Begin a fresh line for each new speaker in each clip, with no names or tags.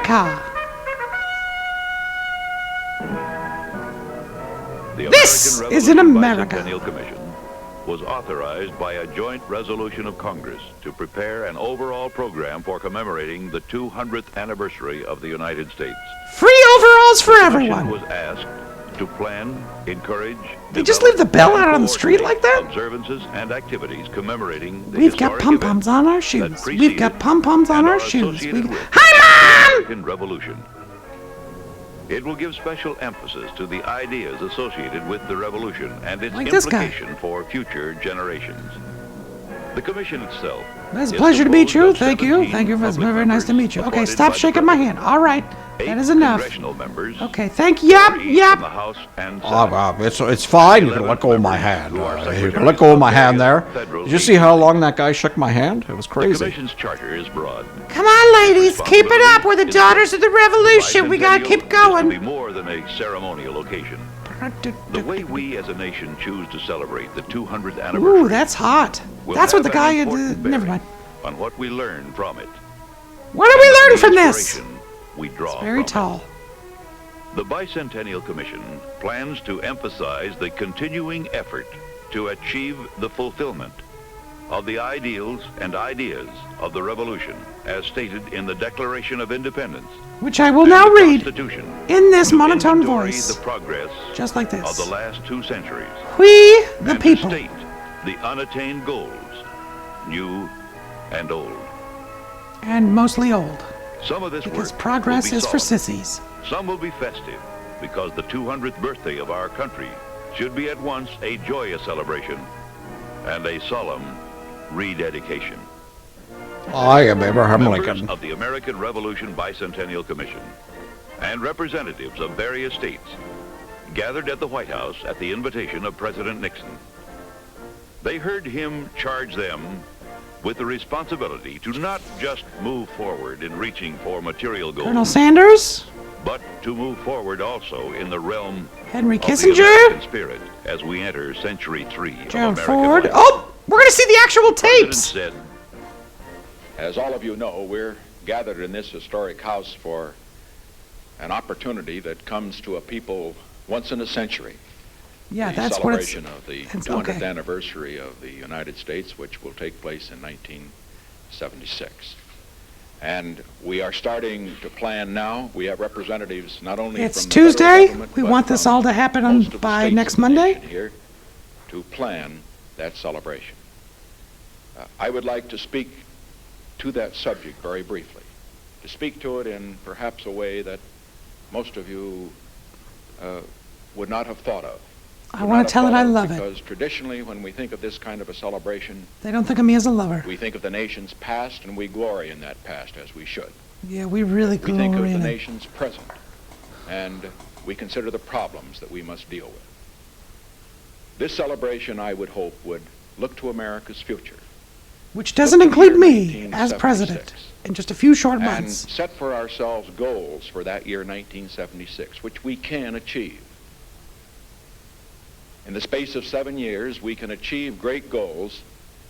America. This is in America.
Bicentennial Commission was authorized by a joint resolution of Congress to prepare an overall program for commemorating the 200th anniversary of the United States.
Free overalls for everyone.
The commission was asked to plan, encourage,
they just leave the bell out on the street like that?
Observances and activities commemorating the
We've got pom-poms on our shoes. We've got pom-poms on our shoes. Hi, Mom!
American Revolution. It will give special emphasis to the ideas associated with the revolution and its implication for future generations. The commission itself.
It's a pleasure to meet you. Thank you. Thank you. It's very nice to meet you. Okay, stop shaking my hand. All right. That is enough. Okay, thank you. Yep.
It's fine. You can let go of my hand. You can let go of my hand there. Did you see how long that guy shook my hand? It was crazy.
The commission's charter is broad.
Come on, ladies. Keep it up. We're the daughters of the revolution. We gotta keep going.
It will be more than a ceremonial occasion. The way we as a nation choose to celebrate the 200th anniversary.
Ooh, that's hot. That's what the guy never mind.
On what we learn from it.
What do we learn from this?
We draw
it's very tall.
The Bicentennial Commission plans to emphasize the continuing effort to achieve the fulfillment of the ideals and ideas of the Revolution as stated in the Declaration of Independence,
which I will now read in this monotone voice,
the progress
just like this,
of the last 2 centuries.
We, the people,
to state the unattained goals, new and old.
And mostly old.
Some of this
because
work
progress is
solemn.
for sissies.
Some will be festive because the 200th birthday of our country should be at once a joyous celebration and a solemn rededication.
I am Abraham Lincoln.
Members of the American Revolution Bicentennial Commission and representatives of various states gathered at the White House at the invitation of President Nixon. They heard him charge them with the responsibility to not just move forward in reaching for material goals,
Colonel Sanders,
but to move forward also in the realm
Henry
of
Kissinger,
the American spirit as we enter Century 3 of
Gerald
American
Ford.
life.
Oh, we're going to see the actual tapes.
Said,
as all of you know, we're gathered in this historic house for an opportunity that comes to a people once in a century.
Yeah,
the
that's what it's...
celebration of the 200th anniversary of the United States, which will take place in 1976. And we are starting to plan now. We have representatives not only
it's
from the
Tuesday.
Federal
We want this all to happen by next Monday.
Here to plan that celebration. I would like to speak to that subject very briefly, to speak to it in perhaps a way that most of you would not have thought of.
I want to tell it I love it.
Because traditionally, when we think of this kind of a celebration,
they don't think of me as a lover.
We think of the nation's past, and we glory in that past, as we should.
Yeah, we really glory in it.
We think of the nation's present, and we consider the problems that we must deal with. This celebration, I would hope, would look to America's future.
Which doesn't include me as president in just a few short months.
And set for ourselves goals for that year 1976, which we can achieve. In the space of 7 years, we can achieve great goals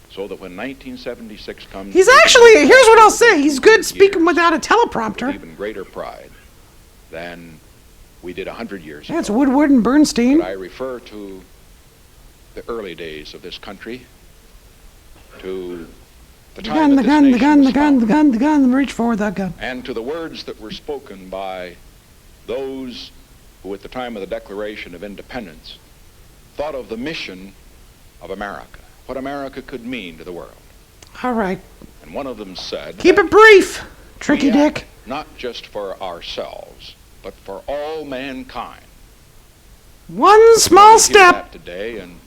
so that when 1976 comes...
He's actually, here's what I'll say, he's good speaking without a teleprompter.
Even greater pride than we did 100 years ago.
That's Woodward and Bernstein.
But I refer to the early days of this country, to the time that this nation was founded,
the gun, reach forward, that gun.
and to the words that were spoken by those who at the time of the Declaration of Independence thought of the mission of America, what America could mean to the world.
All right.
And one of them said,
keep it brief, Tricky Dick.
Not just for ourselves, but for all mankind.
One small step.
Today, and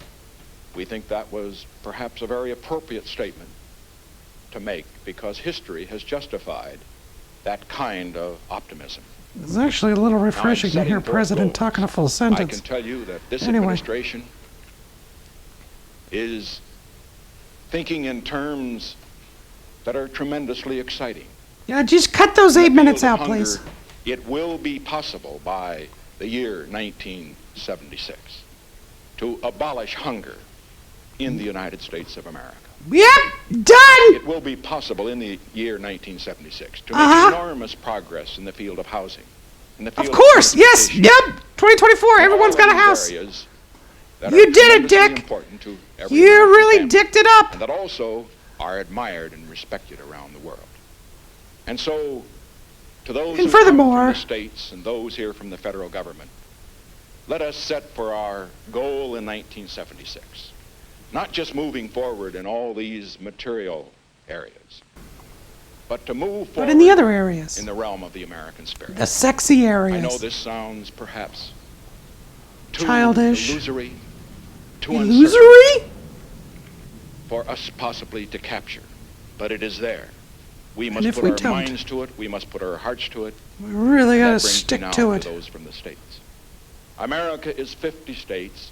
we think that was perhaps a very appropriate statement to make, because history has justified that kind of optimism.
It's actually a little refreshing to hear a president talking a full sentence.
I can tell you that this administration is thinking in terms that are tremendously exciting.
Yeah, just cut those 8 minutes out, please.
It will be possible by the year 1976 to abolish hunger in the United States of America.
Yep, done!
It will be possible in the year 1976 to make enormous progress in the field of housing. In the field
Of course, yes, yep. 2024, everyone's got a house. You did it, Dick. You really dicked it up.
And that also are admired and respected around the world. And so, to those who come from the states and those here from the federal government, let us set for our goal in 1976, not just moving forward in all these material areas, but to move forward
in the other areas,
in the realm of the American spirit.
The sexy areas.
I know this sounds perhaps too
childish,
illusory, too uncertain for us possibly to capture, but it is there. We must put our minds to it. We must put our hearts to it.
We really got to stick to it.
Those from the states. America is 50 states.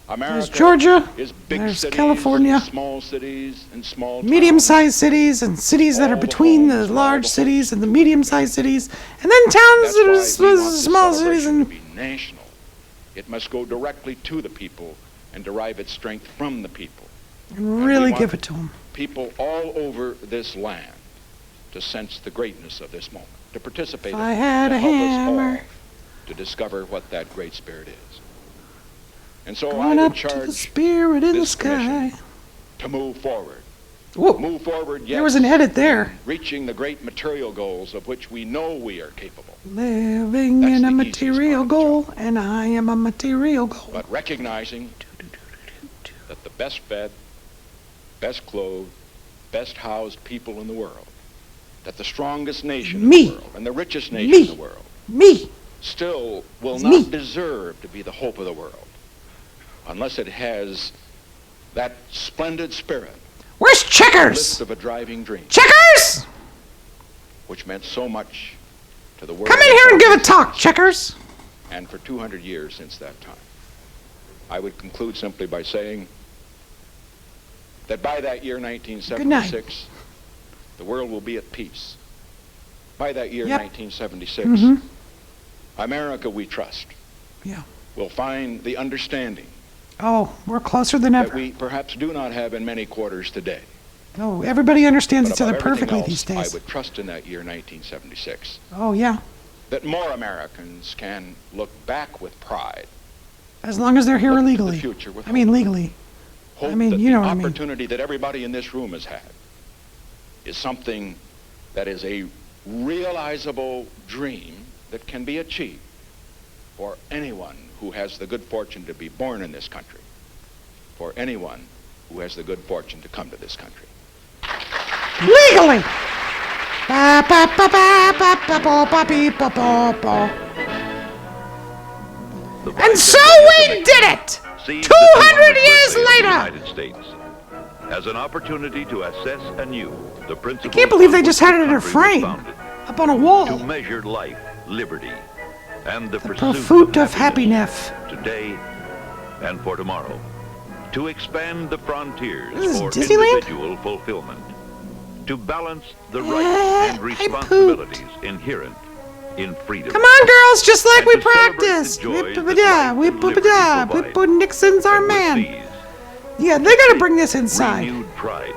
America
there's Georgia,
is big
there's
cities,
California,
small cities and small
medium-sized cities, and cities that are between the large cities and the medium-sized cities, and then towns that are small cities. And
be national. It must go directly to the people and derive its strength from the people.
And really give it to them.
People all over this land to sense the greatness of this moment, to participate.
If I had a hammer,
to discover what that great spirit is. And so
going
I would
up
charge
to the spirit in the sky
to move forward.
Whoa.
Move forward, yes.
There was an edit there.
Reaching the great material goals of which we know we are capable.
Living in a material goal, and I am a material goal.
But recognizing that the best fed, best clothed, best housed people in the world, that the strongest nation in the world and the richest nation in the world still will not deserve to be the hope of the world unless it has that splendid spirit.
Where's Checkers?
List of a driving dream.
Checkers!
Which meant so much to the world.
Come in here and give a talk, Checkers.
And for 200 years since that time. I would conclude simply by saying that by that year, 1976, the world will be at peace. By that year, 1976, America, we trust, will find the understanding
we're closer than ever.
that we perhaps do not have in many quarters today.
Oh, everybody understands each other perfectly these days.
I would trust in that year, 1976.
Oh, yeah.
That more Americans can look back with pride.
As long as they're here illegally.
The future with
legally.
Hope that the opportunity that everybody in this room has had is something that is a realizable dream that can be achieved for anyone who has the good fortune to be born in this country, for anyone who has the good fortune to come to this country.
Legally! And so we did it! 200 years later!
United States as an opportunity to assess anew the principles.
I can't believe they just had it in a frame, up on a wall.
To measure life, liberty, and the
pursuit of happiness
today and for tomorrow. To expand the frontiers for
Disneyland?
individual fulfillment. To balance the rights and responsibilities inherent in freedom.
Come on, girls, just like we practiced. Nixon's our man. Yeah, they gotta bring this inside.
Renewed pride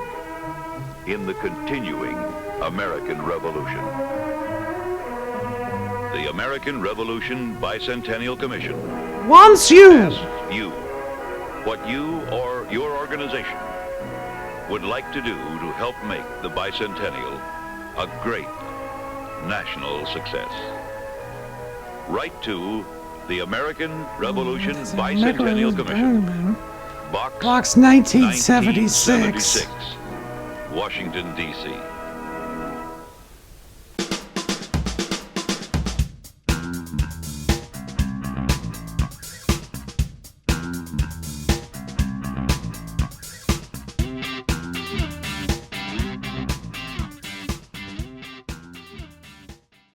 in the continuing American Revolution. The American Revolution Bicentennial Commission
wants you.
Asks you what you or your organization would like to do to help make the Bicentennial a great national success. Write to the American Revolution Bicentennial Commission, Box
1976,
Washington, D.C.